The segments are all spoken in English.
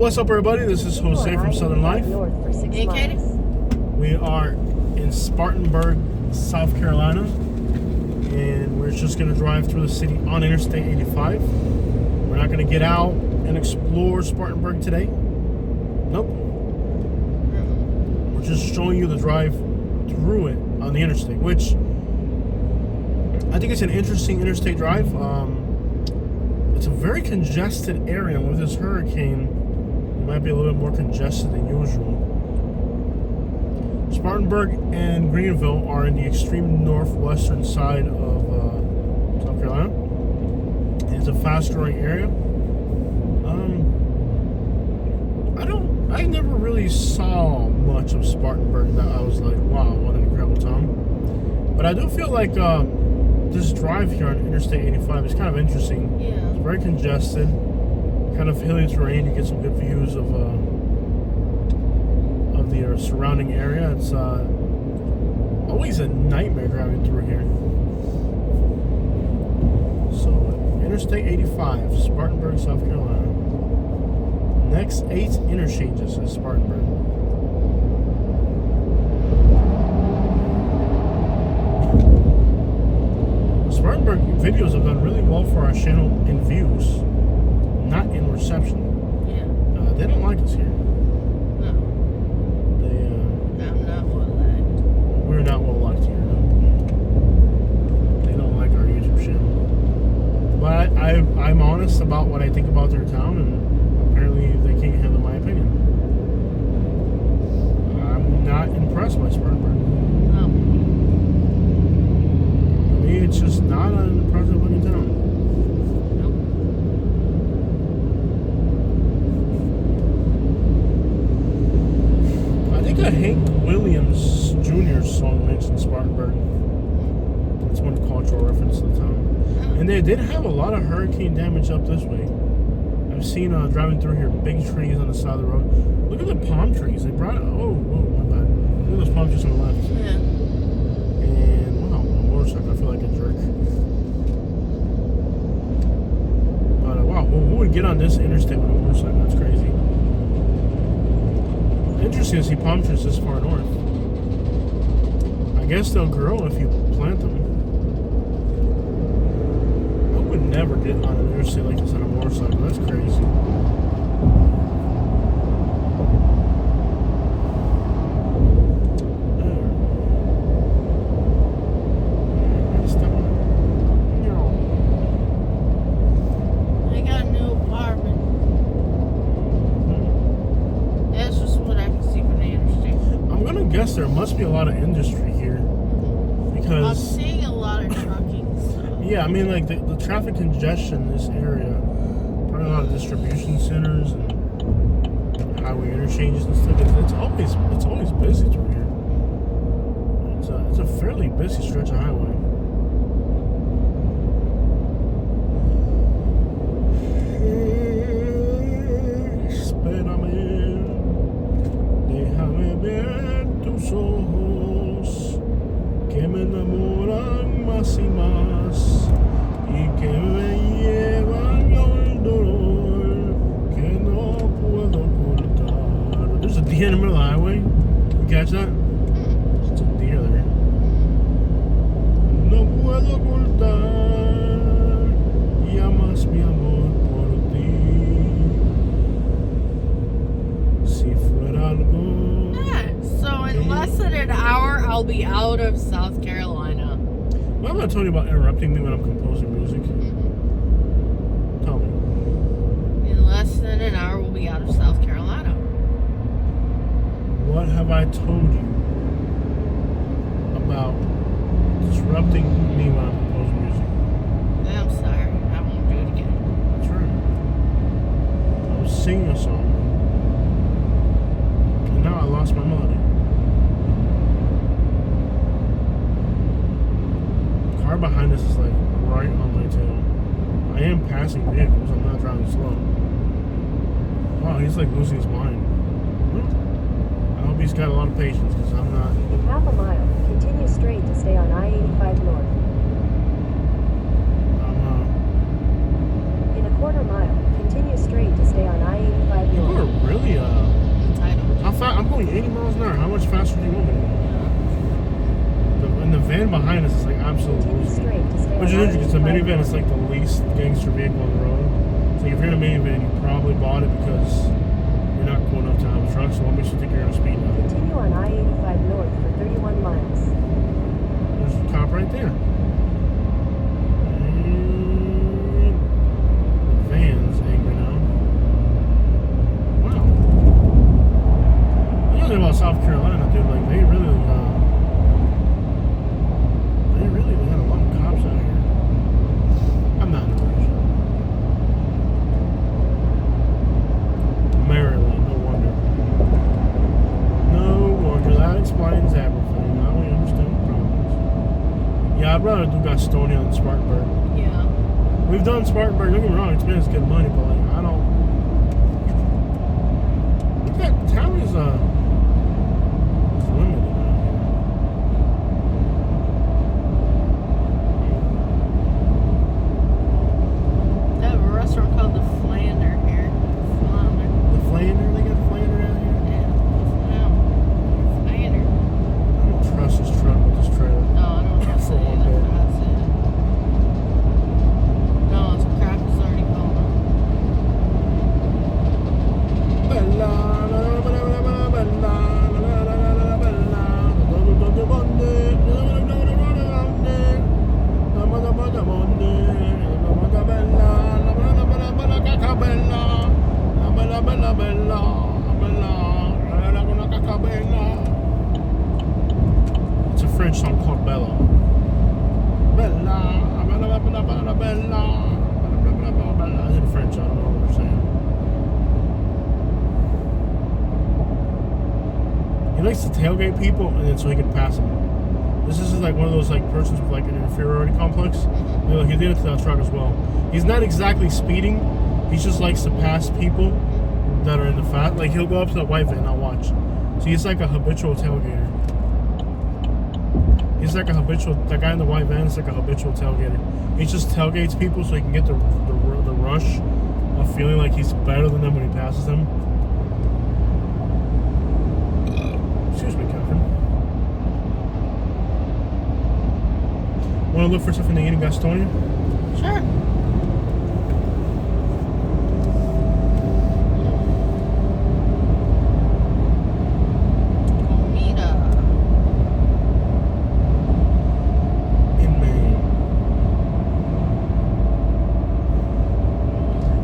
What's up, everybody? This is Jose from Southern Life. Hey, Katie. We are in Spartanburg, South Carolina, and we're just going to drive through the city on Interstate 85. We're not going to get out and explore Spartanburg today. Nope. We're just showing you the drive through it on the interstate, which I think it's an interesting interstate drive. It's a very congested area. With this hurricane, it might be a little bit more congested than usual. Spartanburg and Greenville are in the extreme northwestern side of South Carolina. And it's a fast-growing area. I never really saw much of Spartanburg that I was like, wow, what an incredible town. But I do feel like this drive here on Interstate 85 is kind of interesting. Yeah. It's very congested, kind of hilly terrain. You get some good views of the surrounding area. It's always a nightmare driving through here. So, Interstate 85, Spartanburg, South Carolina. Next 8 interchanges is Spartanburg. Spartanburg videos have done really well for our channel in views, not in reception. Yeah. They don't like us here. No. I'm not well liked. We're not well liked here. No. They don't like our YouTube channel. But I'm honest about what I think about their town, and apparently they can't handle my opinion. I'm not impressed by Spartanburg. No. To me, it's just not an impressive looking town. Nope. I think a Hank Williams Jr. song mentioned Spartanburg. That's one cultural reference to the town. And they did have a lot of hurricane damage up this way. I've seen driving through here, big trees on the side of the road. Look at the palm trees. They brought it. Oh, my bad. Look at those palm trees on the left. Yeah. And wow, a motorcycle. I feel like a jerk. But wow, who would get on this interstate with a motorcycle? That's crazy. Interesting to see palm trees this far north. I guess they'll grow if you plant them. I would never get on an interstate like this on a motorcycle. That's crazy. I got a new apartment. That's just what I can see from the interstate. I'm gonna guess there must be a lot of industry here I'm because seeing a lot of trucking stuff. yeah, I mean like the traffic congestion in this area, probably a lot of distribution centers and highway interchanges and stuff. It's always busy through here. It's a fairly busy stretch of highway. Espérame, déjame ver tus ojos que me enamoran más y más y que me llevan al dolor que no puedo ocultar. There's a deer in the middle of the highway. You catch that? It's a deer there. No puedo ocultar ya más mi amor por ti. Si fuera algo. Yeah. So in less than an hour, I'll be out of South Carolina. Why am I telling you about interrupting me when I'm composing music? Tell me. In less than an hour, we'll be out of South Carolina. What have I told you about disrupting me when I'm composing music? I'm sorry. I won't do it again. That's right. I was singing a song. And now I lost my melody. The car behind us is like right on my tail. I am passing vehicles. I'm not driving slow. Wow, he's like losing his mind. I hope he's got a lot of patience because I'm not. In half a mile, continue straight to stay on I-85 North. I'm In a quarter mile, continue straight to stay on I-85 North. People are only 80 miles an hour. How much faster do you want me to go? And the van behind us is like absolute Continue bullshit. straight to stay Which is on interesting because the I-85 minivan is like the least gangster vehicle on the road. So if you're in a minivan, you probably bought it because you're not cool enough to have a truck. So what makes you think you're gonna speed now? Continue on I-85 north for 31 miles. There's a cop right there. And the van's angry now. Wow. The other thing about South Carolina, dude, like they really had a lot of cops out here. I'm not in a rush. Maryland, no wonder. No wonder. That explains everything. Now we understand the problems. Yeah, I'd rather do Gastonia than Spartanburg. Yeah. We've done Spartanburg, don't get me wrong, it's good money, but like, I don't. Look at that town is limited out here. They have a restaurant called the Flander here. Flounder. The Flander, they got Flander out here. Yeah. Flander. I don't trust this truck with this trailer. No, I don't trust For it one either. bit. That's it. No, it's crap is already gone. It's a French song called Bella. Bella, Bella, Bella, Bella, Bella, Bella, Bella. It's in French, I don't know what they're saying. He likes to tailgate people and then so he can pass them. This is like one of those like persons with like an inferiority complex. You know, he did it to that truck as well. He's not exactly speeding. He just likes to pass people that are in the fast. Like he'll go up to the white van. I'll watch. So he's like a habitual tailgater. He's like a habitual. That guy in the white van is like a habitual tailgater. He just tailgates people so he can get the rush of feeling like he's better than them when he passes them. Excuse me, Catherine. Want to look for something to eat in Gastonia? Sure. Comida. In Maine.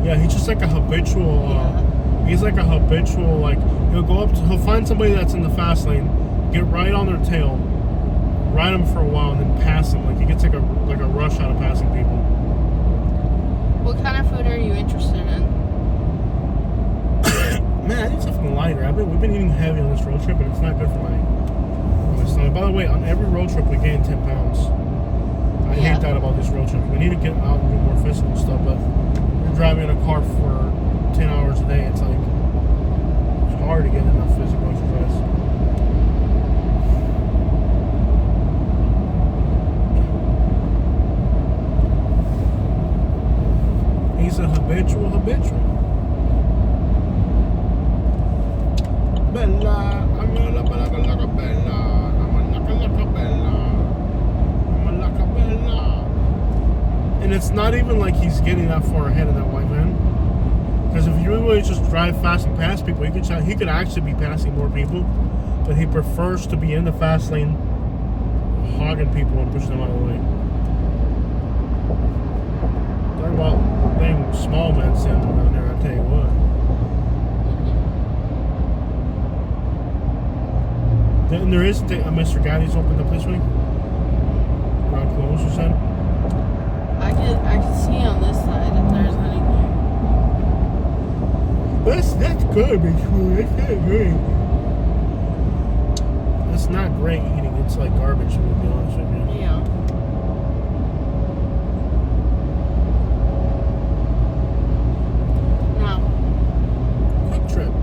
Yeah, he's just like a habitual. He's like a habitual. Like he'll go up. He'll find somebody that's in the fast lane, get right on their tail, ride them for a while, and then pass them. Like he gets like a rush out of passing people. What kind of food are you interested in? Man, I need something lighter. We've been eating heavy on this road trip, and it's not good for my stomach. By the way, on every road trip we gain 10 pounds. I hate that about this road trip. We need to get out and do more physical stuff, but we're driving in a car for 10 hours a day. It's like it's hard to get enough physical exercise. He's a habitual. Bella, I'm a bella, bella, bella. I'm a bella. And it's not even like he's getting that far ahead of that white man. Because if you really just drive fast and pass people, he could actually be passing more people. But he prefers to be in the fast lane, hogging people and pushing them out of the way. Talk about dang small man syndrome down there, I tell you what. And there is a Mr. Gaddy's opened up this week. Around close, you said? I can see on this side if there's anything. That's good, be cool. That's not great. That's not great eating. It's like garbage, to be honest with you. Yeah. Quick Trip.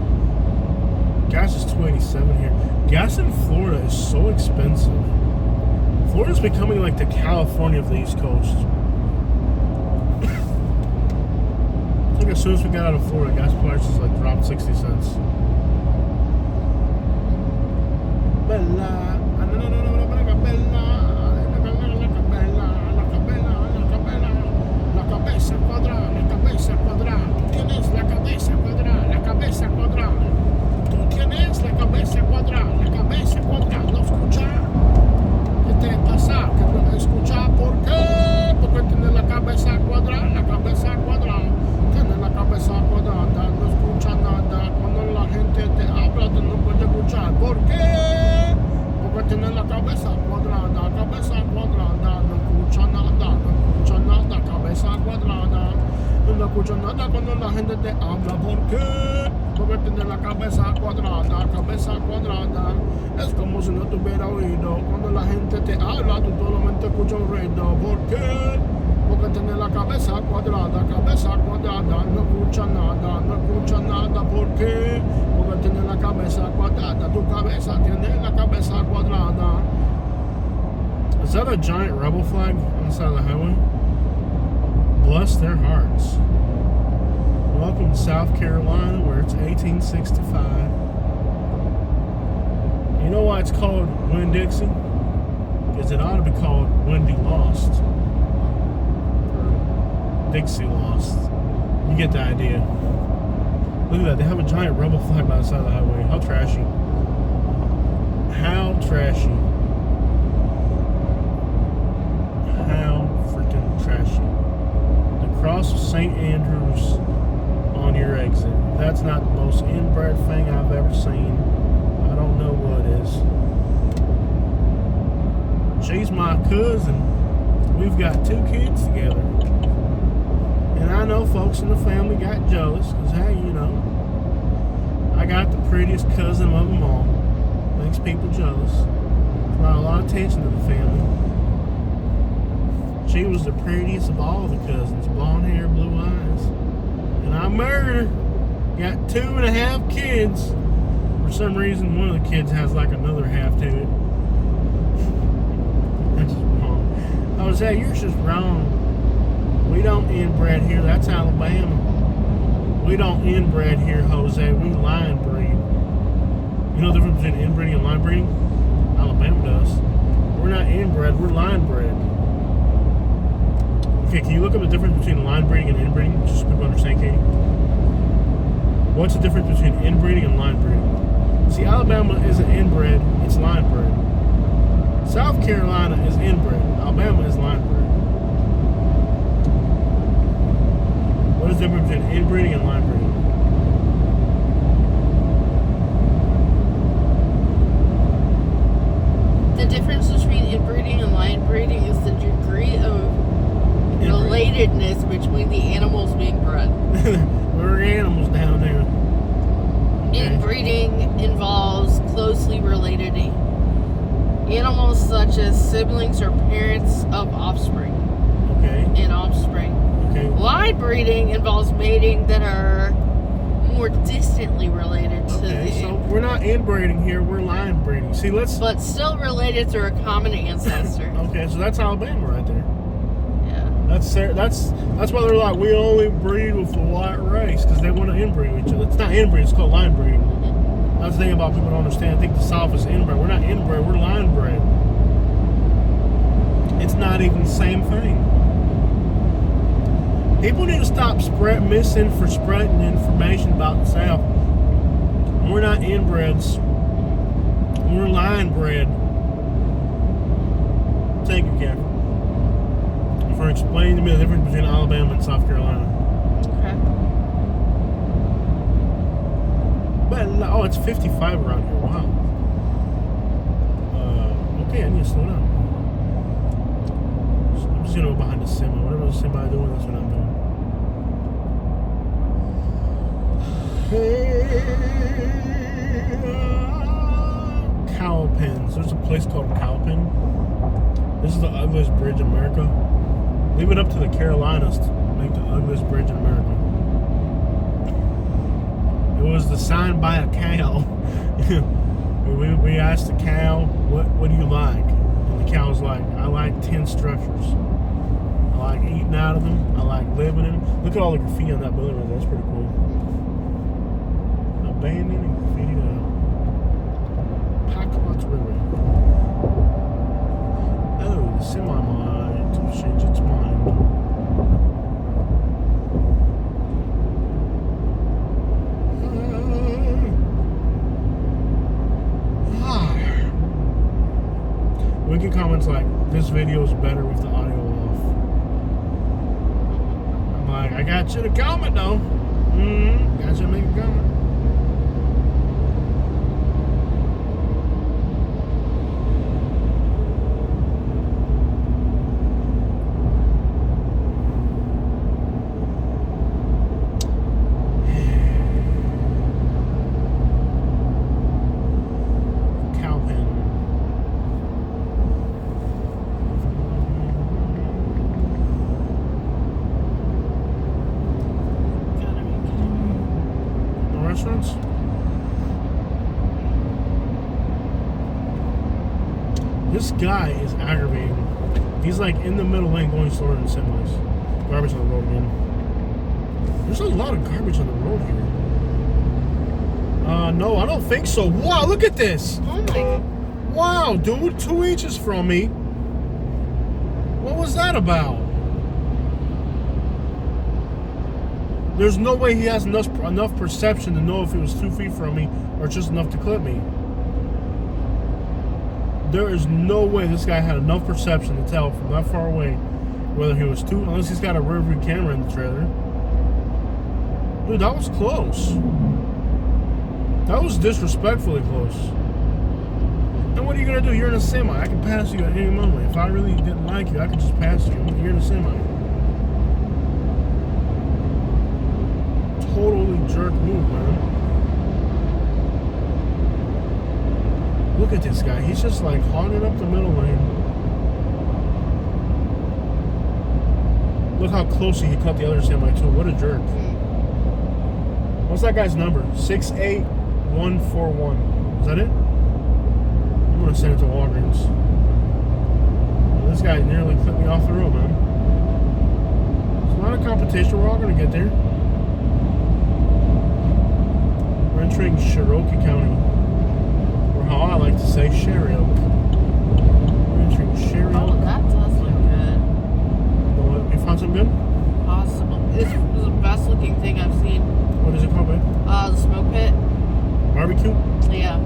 Gas is $2.87 here. Gas in Florida is so expensive. Florida's becoming like the California of the East Coast. I think as soon as we got out of Florida, gas prices like dropped 60 cents. escuchan nada cuando la gente te habla. ¿Por qué? Porque tiene la cabeza cuadrada, cabeza cuadrada. Es como si no tuviera oído. Cuando la gente te habla, tú solamente escuchas un ruido. ¿Por qué? Porque tiene la cabeza cuadrada, cabeza cuadrada. No escucha nada, no escucha nada. ¿Por qué? Porque tiene la cabeza cuadrada. Tu cabeza tiene la cabeza cuadrada. Is that a giant rebel flag on the side of the highway? Bless their hearts. Welcome to South Carolina, where it's 1865. You know why it's called Winn-Dixie? Because it ought to be called Wendy Lost. Or Dixie Lost. You get the idea. Look at that. They have a giant rebel flag by the side of the highway. How trashy. How trashy. How freaking trashy. The cross of St. Andrews on your exit. That's not the most inbred thing I've ever seen. I don't know what is. She's my cousin. We've got 2 kids together. And I know folks in the family got jealous because, hey, you know, I got the prettiest cousin of them all. Makes people jealous. Brought a lot of attention to the family. She was the prettiest of all the cousins. Blonde hair, blue eyes. And I married her. Got 2.5 kids. For some reason, one of the kids has like another half to it. That's just wrong. I was saying, you're just wrong. We don't inbred here. That's Alabama. We don't inbred here, Jose. We line breed. You know the difference between inbreeding and line breeding? Alabama does. We're not inbred. We're line bred. Okay, can you look up the difference between line breeding and inbreeding? Just so people understand, Katie. What's the difference between inbreeding and line breeding? See, Alabama isn't inbred, it's line bred. South Carolina is inbred, Alabama is line bred. What is the difference between inbreeding and line breeding? The difference between inbreeding and line breeding is the degree of relatedness between the animals being bred. We're animals down there. Okay. Inbreeding involves closely related animals such as siblings or parents of offspring. Okay. And offspring. Okay. Line breeding involves mating that are more distantly related to Okay, so we're not inbreeding here, we're line breeding. See, but still related to a common ancestor. Okay, so that's Alabama right there. Yeah. That's why they're like, we only breed with the white race, because they want to inbreed with each other. It's not inbreeding, it's called line breeding. That's the thing about people don't understand. I think the South is inbred. We're not inbred, we're line bred. It's not even the same thing. People need to stop spreading information about the South. We're not inbreds. We're line bred. Thank you, Catherine, for explaining to me the difference between Alabama and South Carolina. Okay. But, oh, it's 55 around here. Wow. Okay, I need to slow down. So I'm just going to go behind the semi. Whatever the semi is doing, that's what I'm doing. Cowpens. There's a place called Cowpen. This is the ugliest bridge in America. Leave it up to the Carolinas to make the ugliest bridge in America. It was designed by a cow. we asked the cow, what do you like? And the cow was like, I like 10 structures. I like eating out of them. I like living in them. Look at all the graffiti on that building right there. That's pretty cool. Abandoned and graffitied out. Packpots River. Oh, the semi might change its mind. We get comments like, this video is better with the audio off. I'm like, I got you to comment though. Got you to make a comment. This guy is aggravating. He's like in the middle lane going slower than semis. Garbage on the road again. There's a lot of garbage on the road here. No, I don't think so. Wow, look at this. Oh my God. Wow, dude, 2 inches from me. What was that about? There's no way he has enough perception to know if it was 2 feet from me or just enough to clip me. There is no way this guy had enough perception to tell from that far away whether he was unless he's got a rear view camera in the trailer. Dude, that was close. That was disrespectfully close. And what are you gonna do? You're in a semi. I can pass you at any moment. If I really didn't like you, I could just pass you. You're in a semi. Totally jerk move, man. Look at this guy. He's just like hogging up the middle lane. Look how closely he cut the other semi too. What a jerk. What's that guy's number? 68141. Is that it? I'm gonna send it to Walgreens. Well, this guy nearly clipped me off the road, man. It's a lot of competition. We're all gonna get there. We're entering Cherokee County, or how I like to say, Sherry Oak. We're entering Sherry Oak. Oh, that does look good. You found something good? Possible. This is the best looking thing I've seen. What is it called, babe? The smoke pit. Barbecue? Yeah.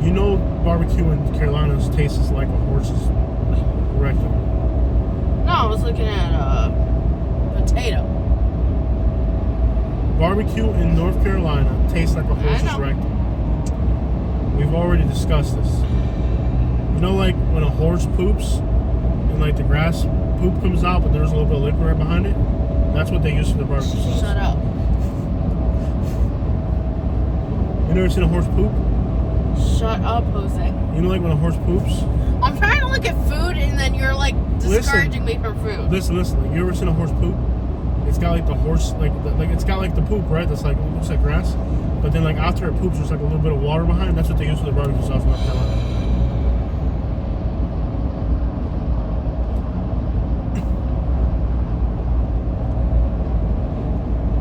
You know barbecue in Carolinas tastes like a horse's rectum. No, I was looking at potato. Barbecue in North Carolina tastes like a horse's rectum. We've already discussed this. You know, like when a horse poops and like the grass poop comes out, but there's a little bit of liquid right behind it? That's what they use for the barbecue sauce. Shut up. You never seen a horse poop? Shut up, Jose. You know, like when a horse poops? I'm trying to look at food and then you're like discouraging me from food. Listen. Like, you ever seen a horse poop? It's got like the horse, like it's got like the poop, right? That's like, it looks like grass. But then like after it poops, there's like a little bit of water behind. That's what they use for the barbecue sauce in North Carolina.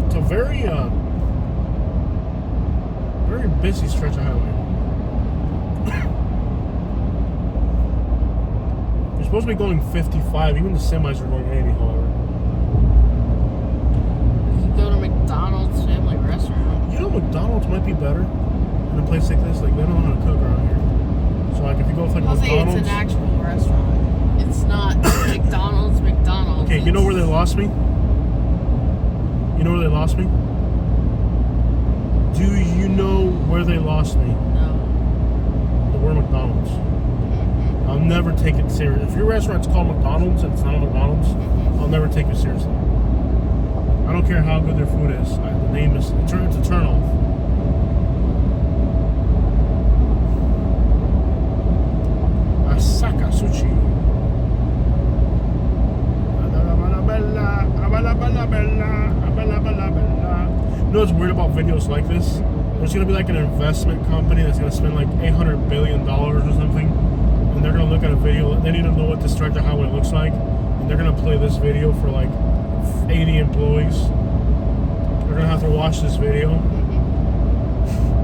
It's a very busy stretch of highway. You're supposed to be going 55. Even the semis are going 80, however. You go to McDonald's family restaurant. You know, McDonald's might be better in a place like this. Like, they don't know how to cook around here. So, like, if you go with like I'll say McDonald's, it's an actual restaurant. It's not McDonald's. Okay, you know where they lost me? You know where they lost me? Do you know where they lost me? No. The word McDonald's. I'll never take it serious. If your restaurant's called McDonald's and it's not a McDonald's, I'll never take it seriously. I don't care how good their food is. The name is, it's a turn off. Asaka Sushi. You know what's weird about videos like this? There's going to be like an investment company that's going to spend like $800 billion or something. And they're going to look at a video. They need to know what this stretch of highway looks like. And they're going to play this video for like 80 employees. They're going to have to watch this video.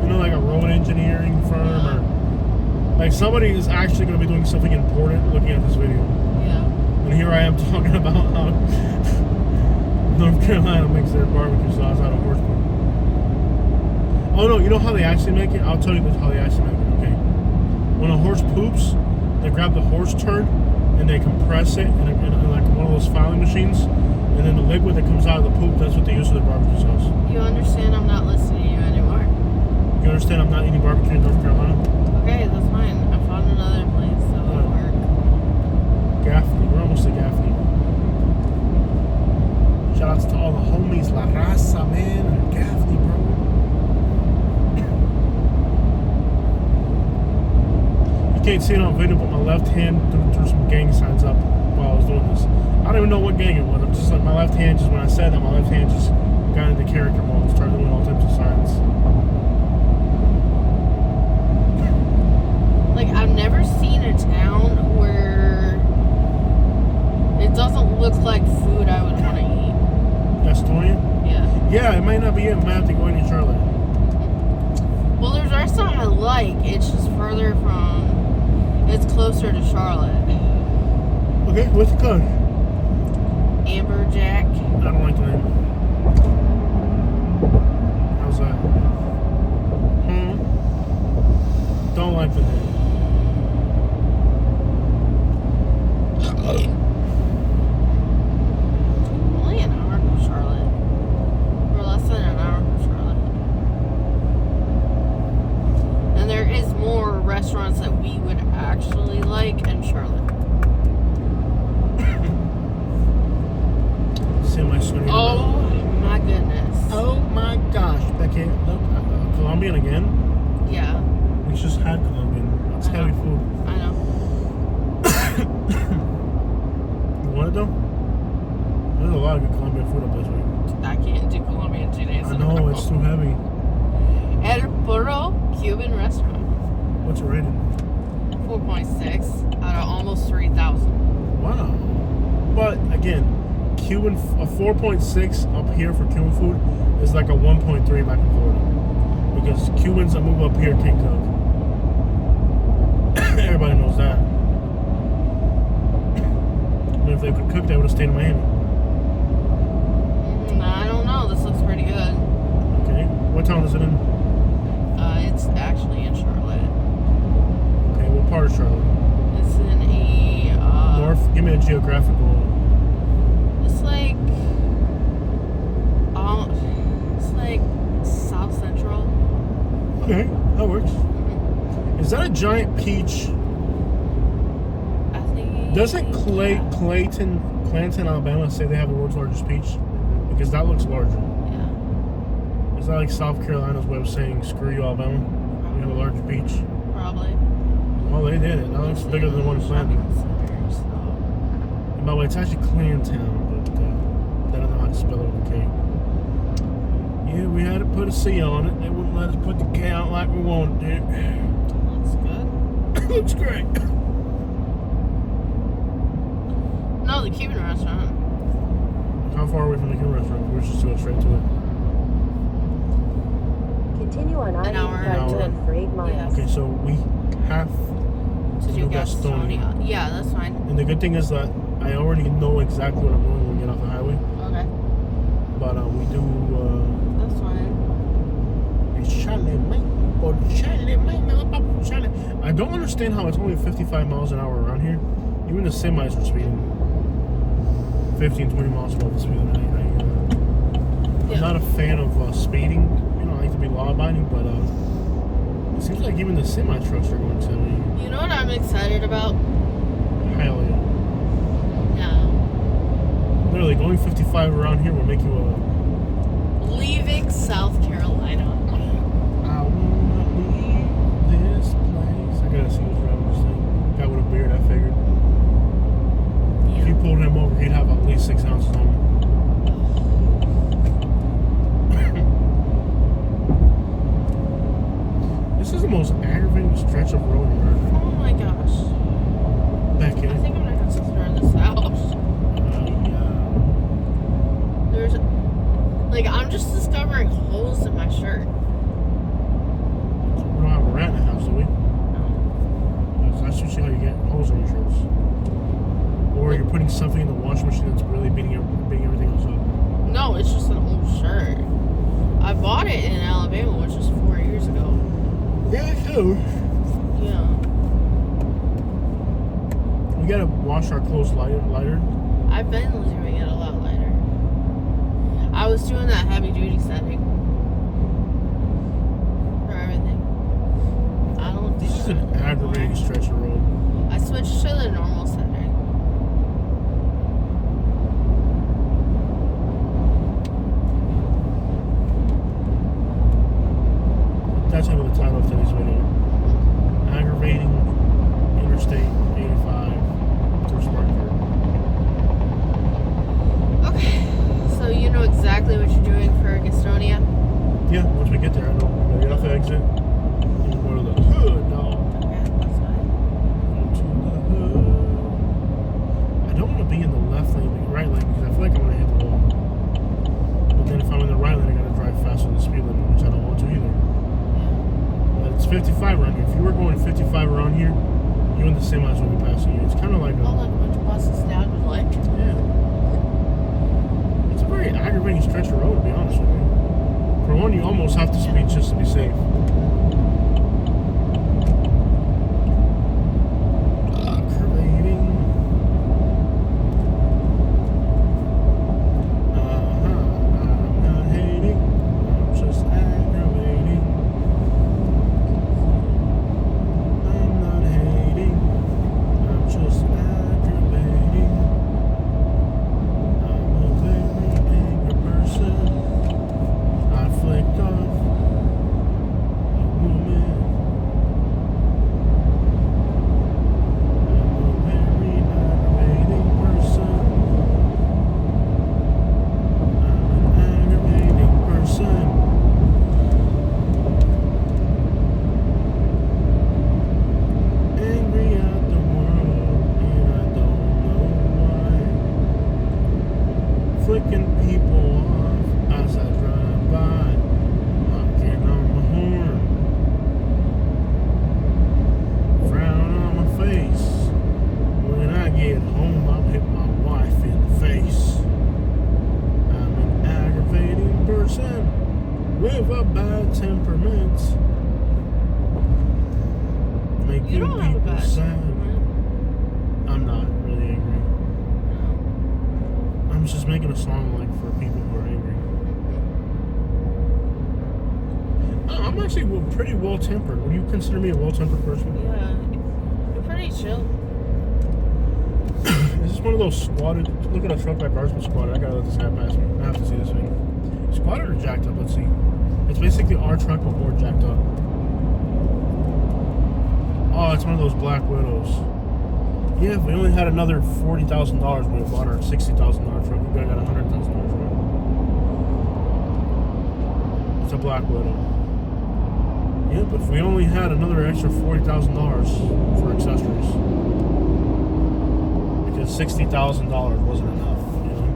You know, like a road engineering firm or like somebody is actually going to be doing something important looking at this video. Yeah. And here I am talking about how North Carolina makes their barbecue sauce out of horse poop. Oh no, you know how they actually make it? I'll tell you how they actually make it, okay? When a horse poops, they grab the horse turd and they compress it in like one of those filing machines, and then the liquid that comes out of the poop, that's what they use for their barbecue sauce. You understand I'm not listening to you anymore. You understand I'm not eating barbecue in North Carolina? Okay, that's fine. I found another place that will work. Gaffney. We're almost to Gaffney. Shout outs to all the homies, La Raza, man, and Gaffney, bro. You can't see it on video, but my left hand threw some gang signs up while I was doing this. I don't even know what gang it was. I'm just like, my left hand, just when I said that, my left hand just got into character mode and started doing all types of signs. Like, I've never seen a town be at map to go into Charlotte? Well, there's a restaurant I like. It's just further from. It's closer to Charlotte. Okay, what's it called? Amberjack. I don't like the name. How's that? Don't like the name. Only an hour from Charlotte. Or less than an hour from Charlotte. And there is more restaurants that we would actually like in Charlotte. Oh my goodness. Oh my gosh. That can't. Colombian again? Yeah. We just had Colombian. It's heavy food. I know. You want it though? There's a lot of good Colombian food up this way. I can't do Colombian 2 days I in a know, row. it's too heavy. El Burro Cuban restaurant. What's it rated? 4.6 out of almost 3,000. Wow. But again, Cuban, a 4.6 up here for Cuban food is like a 1.3 back in Florida. Because Cubans that move up here can't cook. Everybody knows that. But if they could cook, they would have stayed in Miami. I don't know. This looks pretty good. Okay. What town is it in? It's actually in Charlotte. Okay, what part of Charlotte? It's in a North? Give me a geographical. It's like South Central. Okay, that works. Is that a giant peach? I think. Doesn't yeah. Clanton, Alabama say they have the world's largest peach? Because that looks larger. Yeah. Is that like South Carolina's way of saying screw you, Alabama? We have a larger peach. Probably. Well, they did it. That looks bigger than the one in Clanton. And by the way, it's actually Clantown, but they don't know how to spell it with a K. Yeah, we had to put a C on it. They wouldn't let us put the K out like we wanted it. Looks good. Looks great. No, the Cuban restaurant. How far away from the Cuban restaurant? We're just going straight to it. Continue on An hour. I-85 for 8 miles. Yeah. Okay, so we have To do Gastonia. Yeah, that's fine. And the good thing is that I already know exactly what I'm doing when we get off the highway. Okay. But we do. That's fine. I don't understand how it's only 55 miles an hour around here. Even the semis are speeding 15, 20 miles above the speed limit. I'm not a fan of speeding. You know, I like to be law-abiding, but it seems like even the semi trucks are going 70. You know what I'm excited about? Hell yeah. No. Literally, going 55 around here will make you a... Leaving South Carolina. I wanna leave this place. I gotta see who's driving this thing. Guy with a beard, I figured. If you pulled him over, he'd have at least 6 ounces on him. This is the most aggravating stretch of road in America. Oh my gosh. Back in. I think I'm gonna have to throw this out. There's, like, I'm just discovering holes in my shirt. We don't have a rat in the house, do we? No. That's usually how you get holes in your shirts. Or you're putting something in the washing machine that's really beating everything else up. No, it's just an old shirt. I bought it in Alabama, which was 4 years ago. Yeah, too. Yeah. We gotta wash our clothes lighter. I've been doing it a lot lighter. I was doing that heavy duty setting for everything. I don't do This is that an aggravating anymore. stretch of road. I switched to the normal setting. That's how the title of today's video. Aggravating Interstate 85 through Spartanburg. Okay, so you know exactly what you're doing for Gastonia? Yeah, once we get there, I know. We're gonna get off the exit. And go to the hood, dog. Okay, that's fine. Go to the hood. I don't want to be in the left lane, but right lane, because I feel like I'm gonna hit the wall. But then if I'm in the right lane, I gotta drive fast 55 around here. If you were going 55 around here, you and the semis will be passing you. It's kind of like Oh, like a bunch of buses down the lake. yeah. It's a very aggravating stretch of road, to be honest with you. For one, you almost have to speed just to be safe. Curvating. I'm not hating. I'm just aggravating. I'm not hating. I'm just aggravating. I'm a very angry person. I flicked off a woman. I'm a very aggravating person. I'm an aggravating person. Angry at the world, and I don't know why. Flicking people off as I drive by, knocking on my horn. Frown on my face. When I get home, I'll hit my wife in the face. I'm an aggravating person with a bad temperament. Making You don't have a people bad sad. temperament. I'm not really angry. No. I'm just making a song like for people who are angry. I'm actually pretty well tempered. Would you consider me a well tempered person? Yeah. You're pretty chill. Is this one of those squatted? Look at a truck like ours, but squatted. I gotta let this guy pass me. I have to see this thing. Squatted or jacked up? Let's see. It's basically our truck, but more jacked up. Oh, it's one of those Black Widows. Yeah, if we only had another $40,000, we would have bought our $60,000 truck. We could have got a $100,000 truck. It's a Black Widow. Yeah, but if we only had another extra $40,000 for accessories, because $60,000 wasn't enough, you know.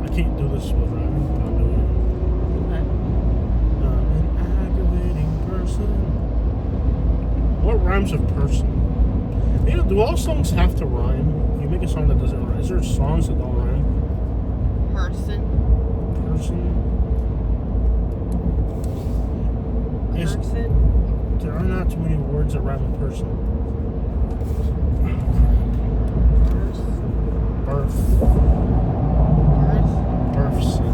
I can't do this while driving, but I'm doing it. Okay. I'm an aggravating person. What rhymes with person? You know, do all songs have to rhyme? If you make a song that doesn't rhyme, is there songs that don't rhyme? Person. Person. Person. There are not too many words that rhyme with person. Birth. Person.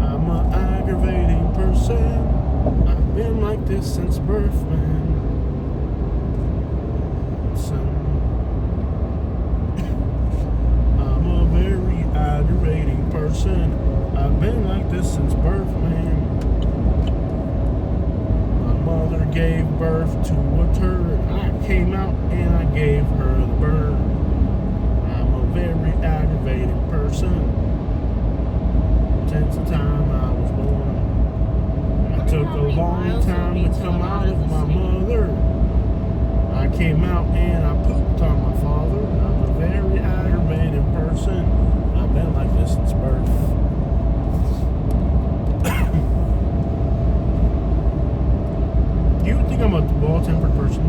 I'm an aggravating person. I've been like this since birth, man. I'm a very aggravating person. I've been like this since birth, man. My mother gave birth to a turd. I came out and I gave her the bird. I'm a very aggravating person. Since the time I was born. I took a long time to come out of my mother. I came out and I pooped on my father. I'm a very aggravating person. I've been like this since birth. Do you think I'm a well-tempered person?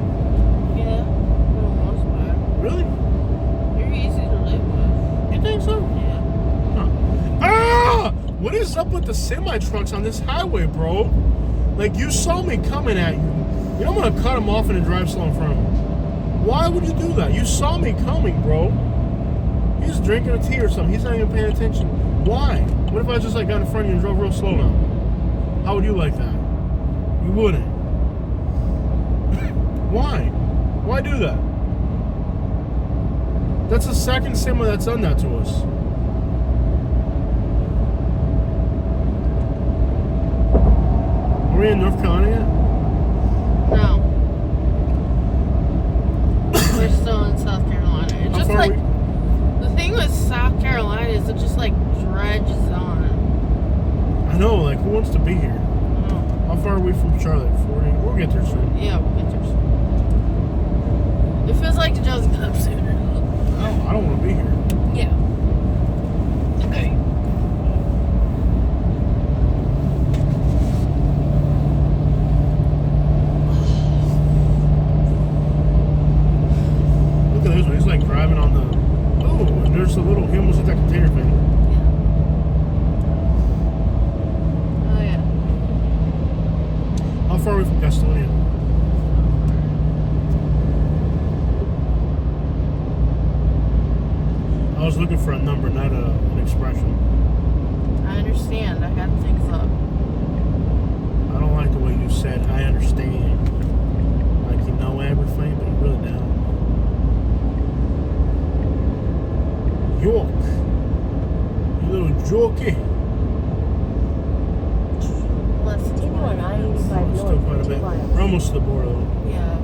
Yeah. For the most part. Really? You're easy to live with. You think so? Yeah. Huh. Ah! What is up with the semi-trucks on this highway, bro? Like, you saw me coming at you. You know I'm gonna cut him off and then drive slow in front of him. Why would you do that? You saw me coming, bro. He's drinking a tea or something. He's not even paying attention. Why? What if I just like got in front of you and drove real slow now? How would you like that? You wouldn't. Why? Why do that? That's the second semi that's done that to us. Are we in North Carolina yet? No. We're still in South Carolina. It's How just far are like we? the thing with South Carolina is it just like dredges on. I know, like, who wants to be here? Oh. How far are we from Charlotte? 40? We'll get there soon. Yeah, we'll get there soon. It feels like it doesn't come sooner. I don't want to be here. Yeah. Okay. far away from Gastonia? I was looking for a number, not an expression. I understand. I had things up. I don't like the way you said, I understand. Like you know everything, but you really don't. York. You little jorky. Continue on I-85 Still north quite a for 2 bit. miles. We're almost to the border though. Yeah.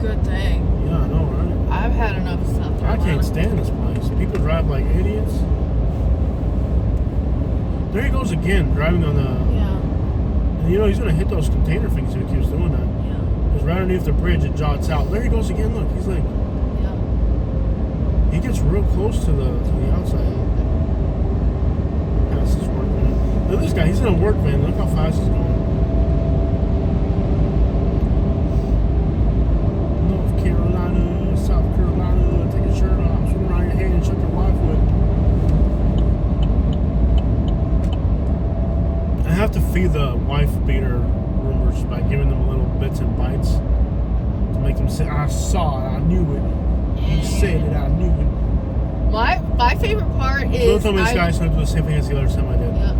Good thing. Yeah, I know, right? I've had enough of South I Carolina. can't stand this place. People drive like idiots. There he goes again, driving on the... Yeah. And you know, he's going to hit those container things if he keeps doing that. Yeah. Because right underneath the bridge, it jots out. There he goes again, look. He's like... Yeah. He gets real close to the outside. Fast is work van. Look at this guy. He's in a work van. Look how fast he's going. North Carolina, South Carolina. Take your shirt off, swing around your head, and shut your wife with. I have to feed the wife beater rumors by giving them little bits and bites to make them say, "I saw it, I knew it. He said it, I knew it." My favorite part is Don't tell me this guy's going to do the same thing as the other time I did. Yeah.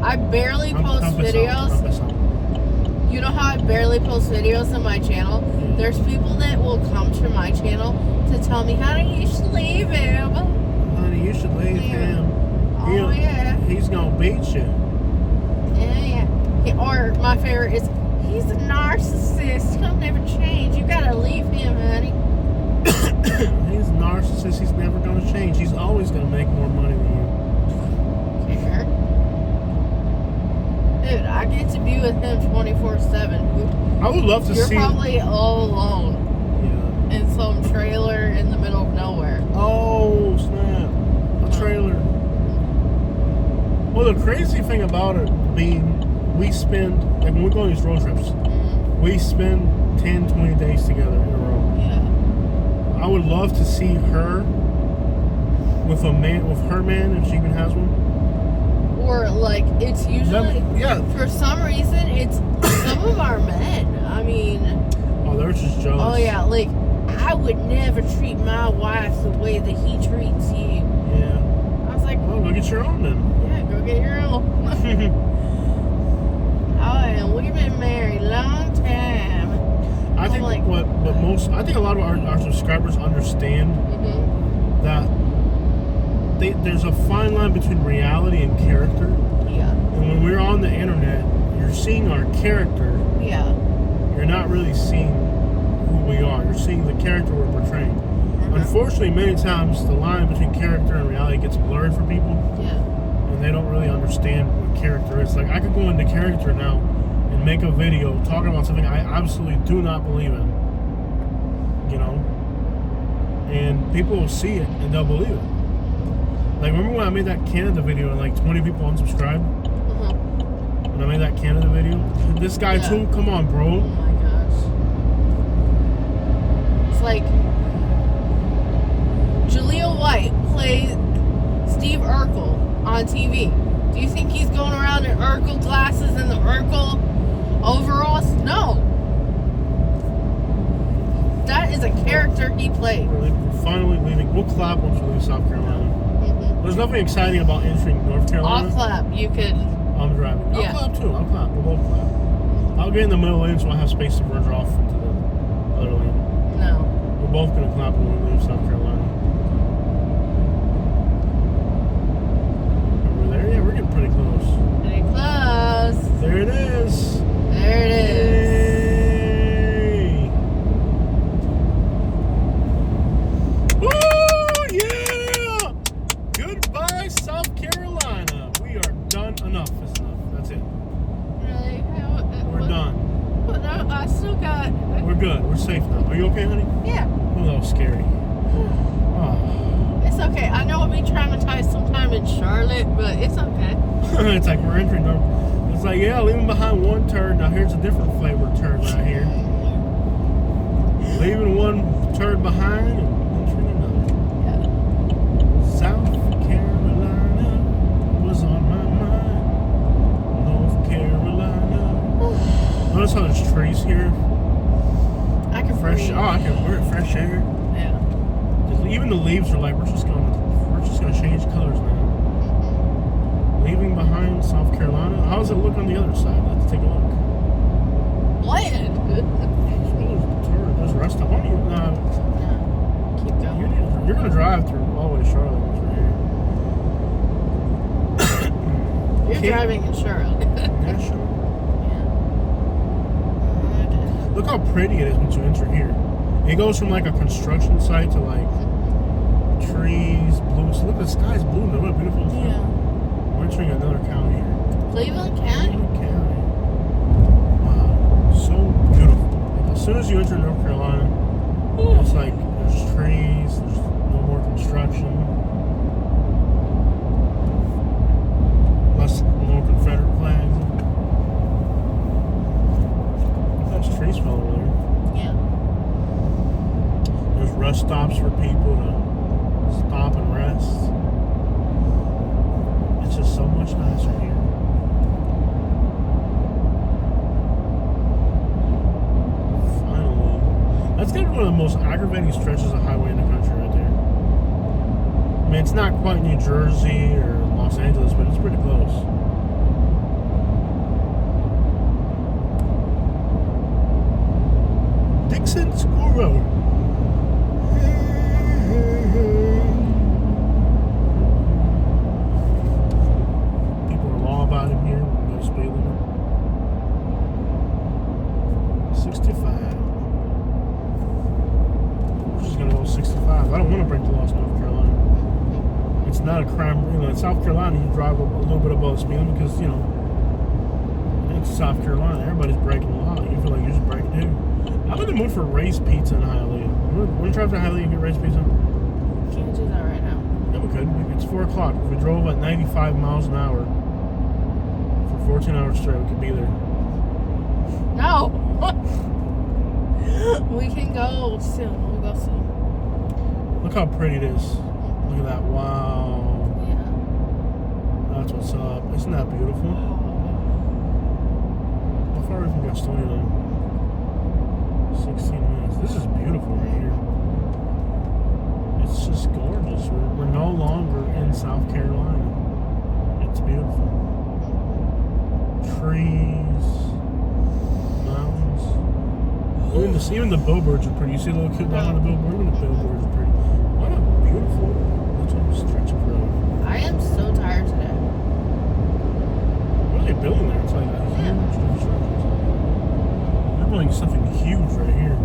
I barely post videos. You know how I barely post videos on my channel? Yeah. There's people that will come to my channel to tell me, honey, you should leave him. Honey, you should leave him. Oh, yeah. He's going to beat you. Yeah. Or my favorite is, he's a narcissist. He'll never change. You gotta leave him, honey. He's a narcissist. He's never going to change. He's always going to make more money than you. Care. Dude, I get to be with him 24/7. I would love to You're see... probably all alone Yeah. in some trailer in the middle of nowhere. Oh, snap. A trailer. Well, the crazy thing about it being, we spend, like when we go on these road trips, we spend 10, 20 days together in a row. Yeah. I would love to see her with a man, with her man, if she even has one. Or like it's usually Yeah. for some reason it's some of our men. I mean, Oh, they're just jealous. oh yeah, like I would never treat my wife the way that he treats you. Yeah. I was like, Well, go get your own then. yeah, go get your own. Oh, and we've been married a long time. I think like- I think a lot of our subscribers understand that there's a fine line between reality and character. Yeah, And when we're on the internet, you're seeing our character. yeah. You're not really seeing who we are. You're seeing the character we're portraying. Unfortunately, many times the line between character and reality gets blurred for people, Yeah. and they don't really understand what character is. Like, I could go into character now and make a video talking about something I absolutely do not believe in. You know? And people will see it and they'll believe it. Like, remember when I made that Canada video and like 20 people unsubscribed? When I made that Canada video? This guy Yeah. too? Come on, Oh bro. my gosh. It's like Jaleel White played Steve Urkel on TV. Do you think he's going around in Urkel glasses and the Urkel overalls? No. That is a character he played. We're finally leaving. We'll clap once we leave South Carolina. There's nothing exciting about entering North Carolina. I'll clap. You could. I'm driving. Yeah. I'll clap too. I'll clap. We'll both clap. I'll get in the middle lane so I have space to verge off into the other lane. No. We're both going to clap when we leave South Carolina. Are we there? Yeah, we're getting pretty close. Pretty close. There it is. There it is. Yay! Woo! Yeah! Goodbye, South Carolina. We are done. Enough is enough. That's it. Really? We're done. But no, I still got. We're good. We're safe now. Are you okay, honey? Yeah. Oh, that was scary. Oh. It's okay. I know I'll be traumatized sometime in Charlotte, but it's okay. It's like we're entering the... It's like, yeah, leaving behind one turd. Now here's a different flavored turd right here. Leaving one turd behind and entering another. Yeah. South Carolina was on my mind. North Carolina. But Notice how there's trees here? I can Fresh. breathe. Oh, I can. We're at fresh air. Yeah. Even the leaves are like, we're just gonna change colors now. Leaving behind South Carolina. How does it look on the other side? Let's take a look. Bland. There's a rest stop. Why don't you? Yeah. Keep going. You're gonna drive through all the way to Charlotte. Right here. You're driving in Charlotte. Yeah, sure. Yeah. Look how pretty it is once you enter here. It goes from like a construction site to like trees, blue. So look, the sky's blue. Look how beautiful. Yeah. We're entering another county here. Cleveland County? Cleveland County. Wow, so beautiful. Like, as soon as you enter North Carolina, it's like there's trees, there's no more construction, more Confederate flags. That's tree smell over there. Yeah. There's rest stops for people to stop and rest. It's just so much nicer here. Finally. That's gonna be one of the most aggravating stretches of highway in the country right there. I mean, it's not quite New Jersey or Los Angeles, but it's pretty close. Dixon School Road. People are law abiding here. No speed limit. 65. We're just gonna go 65. I don't want to break the laws in North Carolina. It's not a crime. You know, in South Carolina, you drive a little bit above the speed limit because, you know, it's South Carolina. Everybody's breaking the law. You feel like you're just breaking too. I'm in the mood for raised pizza in Hialeah. We're drive to Hialeah and get raised pizza. Can't do that right now. Yeah, we could. It's 4 o'clock. If we drove at 95 miles an hour for 14 hours straight, we could be there. No. We can go soon. We'll go soon. Look how pretty it is. Look at that. Wow. Yeah. That's what's up. Isn't that beautiful? How far are we from Gastonia though? 16 minutes. This is beautiful right here. It's just gorgeous. We're no longer in South Carolina. It's beautiful. Trees, mountains. Even the billboards are pretty. You see the little kid behind the billboard? Even the billboards are pretty. What a beautiful little stretch of road. I am so tired today. What are they building there? It's like a huge construction. They're building something huge right here.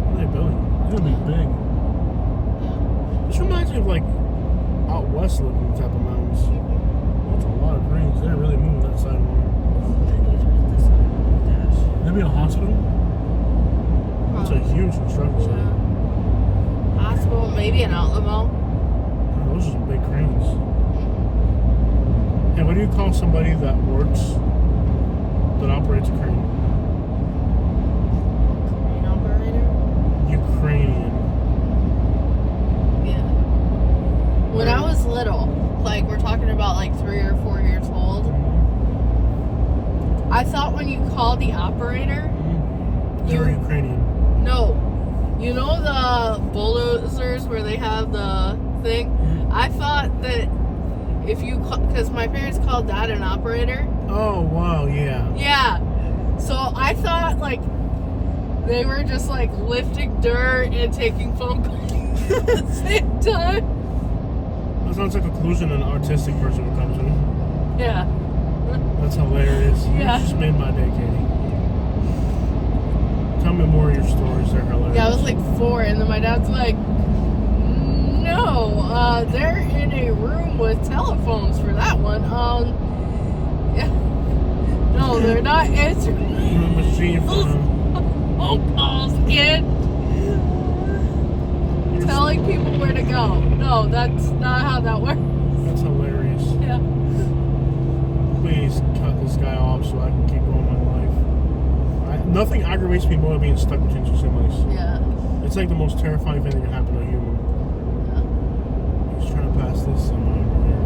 What are they building? It's gonna be big. This reminds me of like out west looking type of mountains. That's a lot of greens. They're really moving that side more. Maybe a hospital? That's a huge construction site. Hospital, maybe an outlet mall. Oh, those are some big cranes. Hey, what do you call somebody that operates a crane? Crane operator? Ukrainian. Yeah. When I was little, like we're talking about like 3 or 4 years old, I thought when you call the operator, They're Ukrainian. No. You know the bulldozers where they have the thing? I thought that if you, because my parents called that an operator. Oh, wow, yeah. Yeah. So I thought like they were just like lifting dirt and taking phone calls at the same time. That sounds like a conclusion an artistic person would come to. Yeah. That's hilarious. Yeah. You just made my day, Katie. Tell me more of your stories. They're hilarious. Yeah, I was like 4, and then my dad's like, no, they're in a room with telephones for that one. Yeah. No, they're not answering Machine phone. phone calls, kid. Telling people where to go. No, that's not how that works. That's hilarious. Yeah. Please cut this guy off so I can keep going my life. Nothing aggravates me more than being stuck between two semis. Yeah. It's like the most terrifying thing that can happen to a human. Yeah. He's trying to pass this semi over here.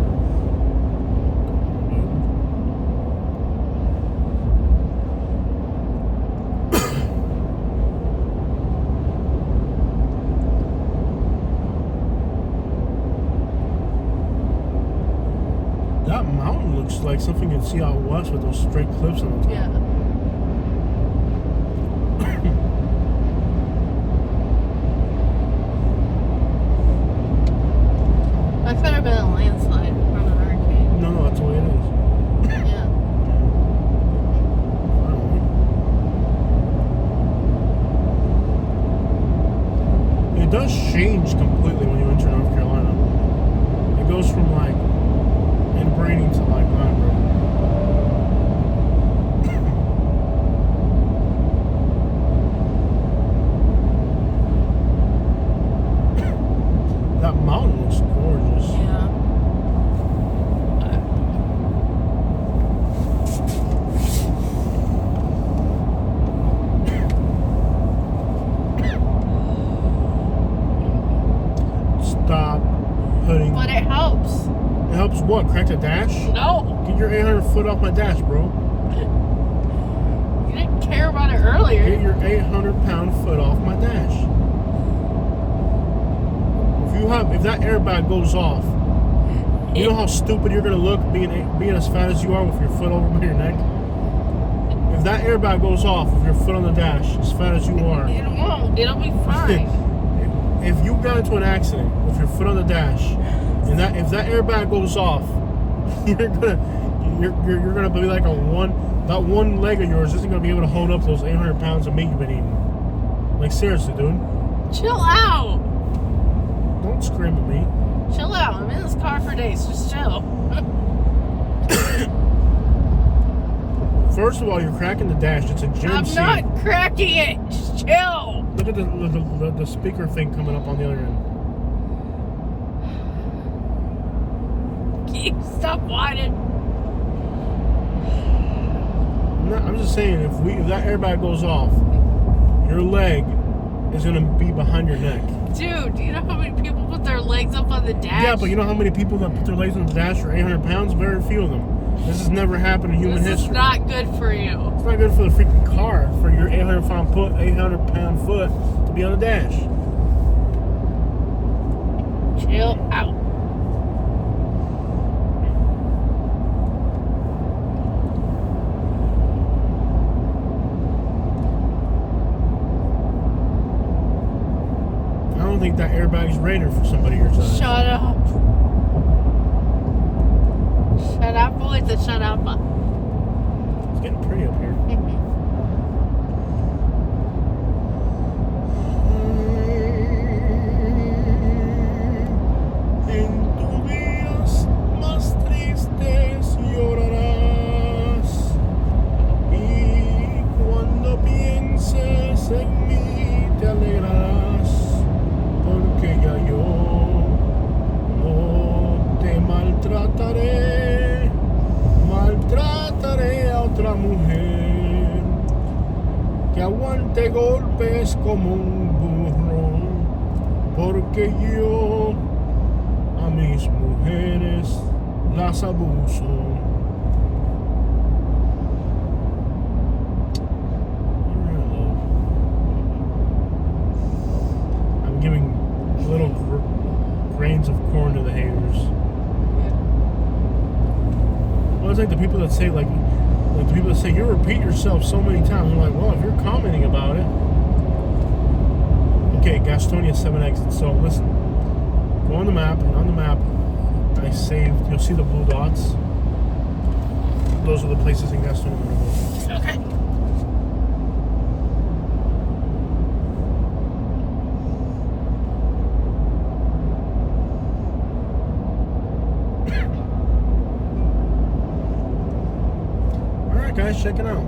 like something you'd see out west with those straight cliffs on the top. Yeah. That could have been a landslide from an hurricane. No, that's the way it is. Yeah. It does change completely when you enter North Carolina. It goes from like inbreeding to like non-breeding. That mountain looks gorgeous. Yeah. Stop putting. But it helps. It helps what? Crack the dash? No. Get your 800 foot off my dash, bro. You didn't care about it earlier. Get your 800-pound foot off my dash. If that airbag goes off, you know how stupid you're gonna look being as fat as you are with your foot over by your neck? If that airbag goes off with your foot on the dash, as fat as you are, It won't. It'll be fine. if you got into an accident with your foot on the dash, and if that airbag goes off, you're gonna be like that one leg of yours isn't gonna be able to hold up those 800 pounds of meat you've been eating. Like seriously, dude. Chill out. Don't scream at me. Chill out. I'm in this car for days. Just chill. First of all, you're cracking the dash. It's a gym I'm seat. not cracking it. Just chill. Look at the speaker thing coming up on the other end. Can you stop whining? I'm just saying, if that airbag goes off, your leg is gonna be behind your neck. Dude, do you know how many people put their legs up on the dash? Yeah, but you know how many people that put their legs on the dash for 800 pounds? Very few of them. This has never happened in human history. This is not good for you. It's not good for the freaking car for your 800-pound foot to be on the dash. Chill out. I don't think that airbag's rated for somebody your size. Shut up. Shut up, boys, and shut up. It's getting pretty up here. En tus días más tristes llorarás, y cuando pienses en mí te alegrarás, porque ya yo no te maltrataré a otra mujer que aguante golpes como un burro, porque yo a mis mujeres las abuso. I'm giving little grains of corn to the haters. Well, it's like the people that say the people that say you repeat yourself so many times. I'm like, well, if you're commenting about it, okay, Gastonia 7 exits. So listen, go on the map, and on the map, I saved. You'll see the blue dots. Those are the places in Gastonia we're gonna go. Okay. All right, guys, check it out.